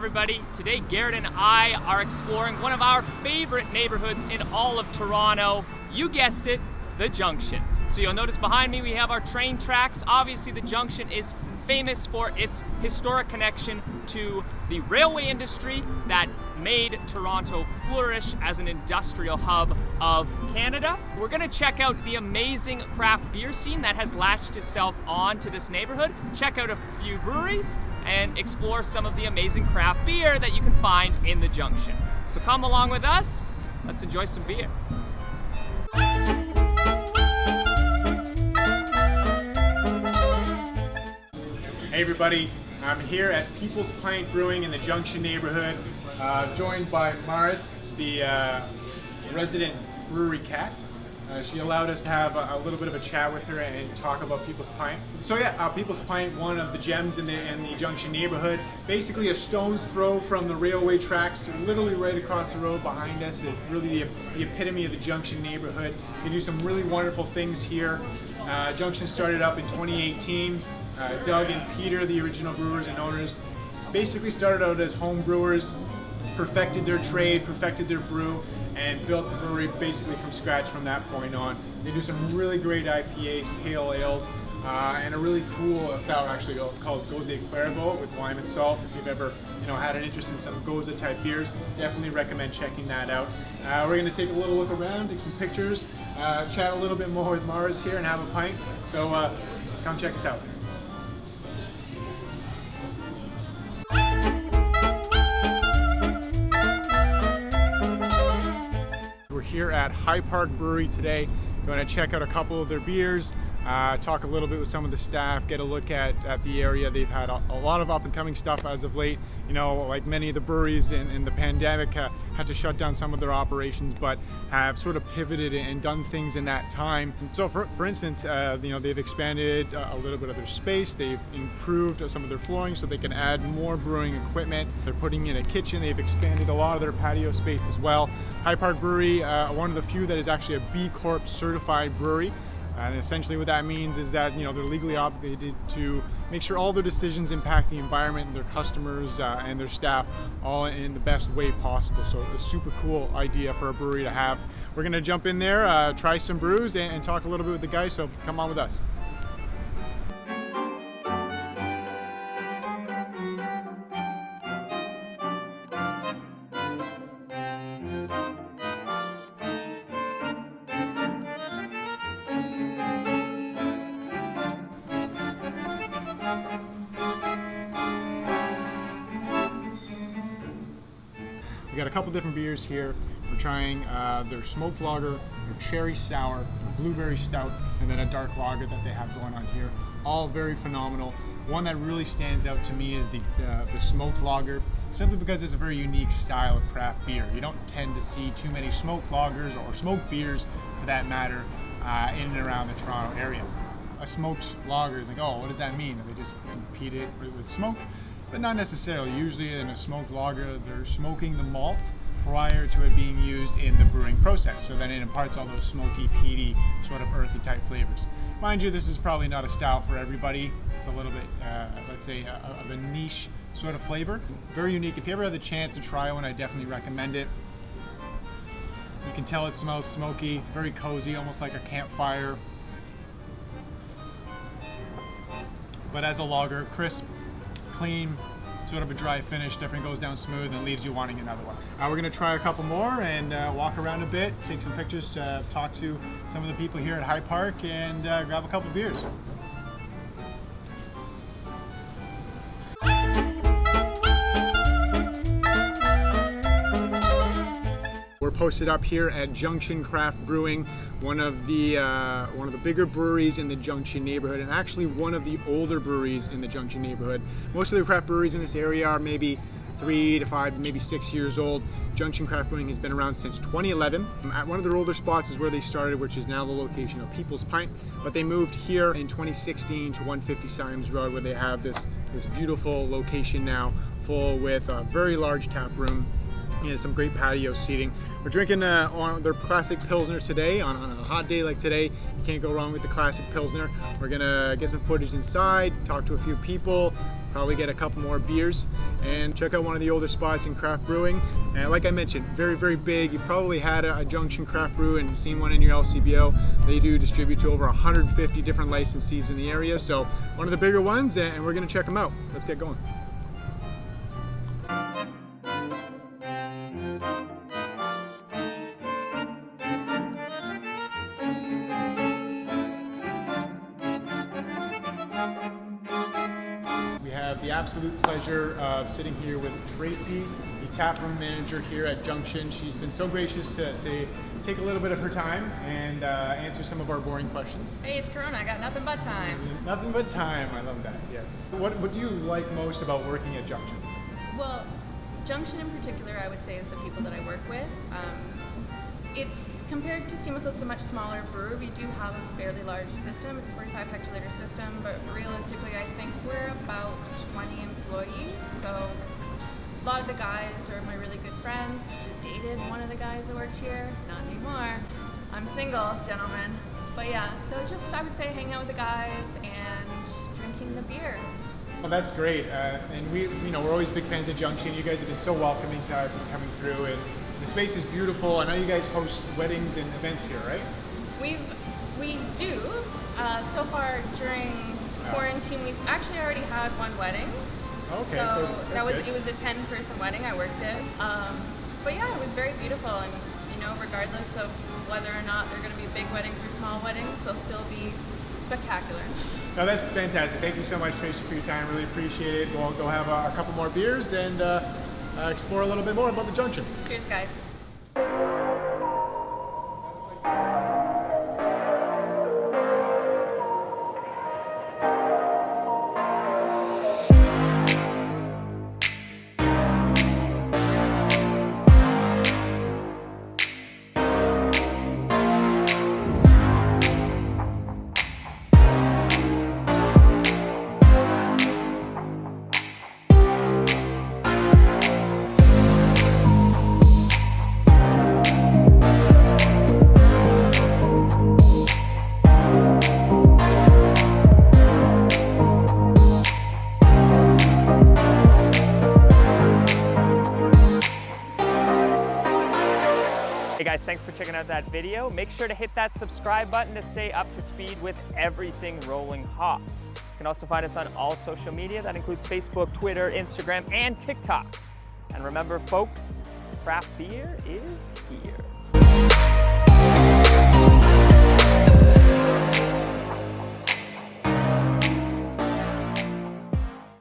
everybody. Today Garrett and I are exploring one of our favorite neighborhoods in all of Toronto. You guessed it, the Junction. So you'll notice behind me we have our train tracks. Obviously the Junction is famous for its historic connection to the railway industry that made Toronto flourish as an industrial hub of Canada. We're gonna check out the amazing craft beer scene that has latched itself on to this neighborhood, check out a few breweries, and explore some of the amazing craft beer that you can find in the Junction. So come along with us, let's enjoy some beer. Hey everybody, I'm here at Pint Brewing in the Junction neighborhood, joined by Maris, the resident brewery cat. She allowed us to have a little bit of a chat with her and talk about People's Pint. So yeah, People's Pint, one of the gems in the Junction neighborhood, basically a stone's throw from the railway tracks, literally right across the road behind us. It's really the epitome of the Junction neighborhood. They do some really wonderful things here. Junction started up in 2018. Doug and Peter, the original brewers and owners, basically started out as home brewers, perfected their trade, perfected their brew, and built the brewery basically from scratch from that point on. They do some really great IPAs, pale ales, and a really cool sour actually called Gose Clairvaux with lime and salt. If you've ever had an interest in some Gose type beers, definitely recommend checking that out. We're going to take a little look around, take some pictures, chat a little bit more with Mars here and have a pint. So come check us out. Here at High Park Brewery today. Going to check out a couple of their beers, talk a little bit with some of the staff, get a look at the area. They've had a lot of up and coming stuff as of late. Like many of the breweries in the pandemic had to shut down some of their operations, but have sort of pivoted and done things in that time. So for instance, they've expanded a little bit of their space. They've improved some of their flooring so they can add more brewing equipment. They're putting in a kitchen. They've expanded a lot of their patio space as well. High Park Brewery, one of the few that is actually a B Corp certified brewery. And essentially what that means is that they're legally obligated to make sure all their decisions impact the environment and their customers and their staff all in the best way possible. So a super cool idea for a brewery to have. We're gonna jump in there, try some brews and talk a little bit with the guys, so come on with us. We got a couple different beers here. We're trying their smoked lager, their cherry sour, their blueberry stout, and then a dark lager that they have going on here. All very phenomenal. One that really stands out to me is the smoked lager, simply because it's a very unique style of craft beer. You don't tend to see too many smoked lagers or smoked beers, for that matter, in and around the Toronto area. A smoked lager, like, oh, what does that mean? They just compete it with smoke? But not necessarily. Usually in a smoked lager, they're smoking the malt prior to it being used in the brewing process. So then it imparts all those smoky, peaty, sort of earthy type flavors. Mind you, this is probably not a style for everybody. It's a little bit, let's say, of a niche sort of flavor. Very unique. If you ever have the chance to try one, I definitely recommend it. You can tell it smells smoky, very cozy, almost like a campfire. But as a lager, crisp, clean, sort of a dry finish, definitely goes down smooth and leaves you wanting another one. We're gonna try a couple more and walk around a bit, take some pictures, talk to some of the people here at High Park, and grab a couple beers. We're posted up here at Junction Craft Brewing, one of the bigger breweries in the Junction neighborhood, and actually one of the older breweries in the Junction neighborhood. Most of the craft breweries in this area are maybe 3 to 5, maybe 6 years old. Junction Craft Brewing has been around since 2011. At one of their older spots is where they started, which is now the location of People's Pint. But they moved here in 2016 to 150 Symes Road, where they have this beautiful location now, full with a very large tap room. Some great patio seating. We're drinking on their classic Pilsners today. On a hot day like today, you can't go wrong with the classic Pilsner. We're gonna get some footage inside, talk to a few people, probably get a couple more beers, and check out one of the older spots in craft brewing. And like I mentioned, very, very big. You probably had a Junction craft brew and seen one in your LCBO. They do distribute to over 150 different licensees in the area, so one of the bigger ones, and we're gonna check them out. Let's get going. The absolute pleasure of sitting here with Tracy, the taproom manager here at Junction. She's been so gracious to take a little bit of her time and answer some of our boring questions. Hey, it's Corona. I got nothing but time. Nothing but time. I love that. Yes. What do you like most about working at Junction? Well, Junction in particular, I would say, is the people that I work with. It's compared to Steamers, it's a much smaller brewery. We do have a fairly large system. It's a 45 hectoliter system, but realistically, I think we're about 20 employees. So a lot of the guys are my really good friends. Dated one of the guys that worked here, not anymore. I'm single, gentlemen. But yeah, so just I would say hang out with the guys and drinking the beer. Well, that's great, and we're always big fans of Junction. You guys have been so welcoming to us and coming through, and the space is beautiful. I know you guys host weddings and events here, right? We do. So far during quarantine, we've actually already had one wedding. Okay, so that's it was a 10-person wedding I worked at. But yeah, it was very beautiful, and regardless of whether or not they're going to be big weddings or small weddings, they'll still be spectacular. No, that's fantastic. Thank you so much, Tracy, for your time. Really appreciate it. We'll go have a couple more beers and explore a little bit more about the Junction. Cheers, guys. Hey guys, thanks for checking out that video. Make sure to hit that subscribe button to stay up to speed with everything rolling hops. You can also find us on all social media. That includes Facebook, Twitter, Instagram, and TikTok. And remember, folks, craft beer is here.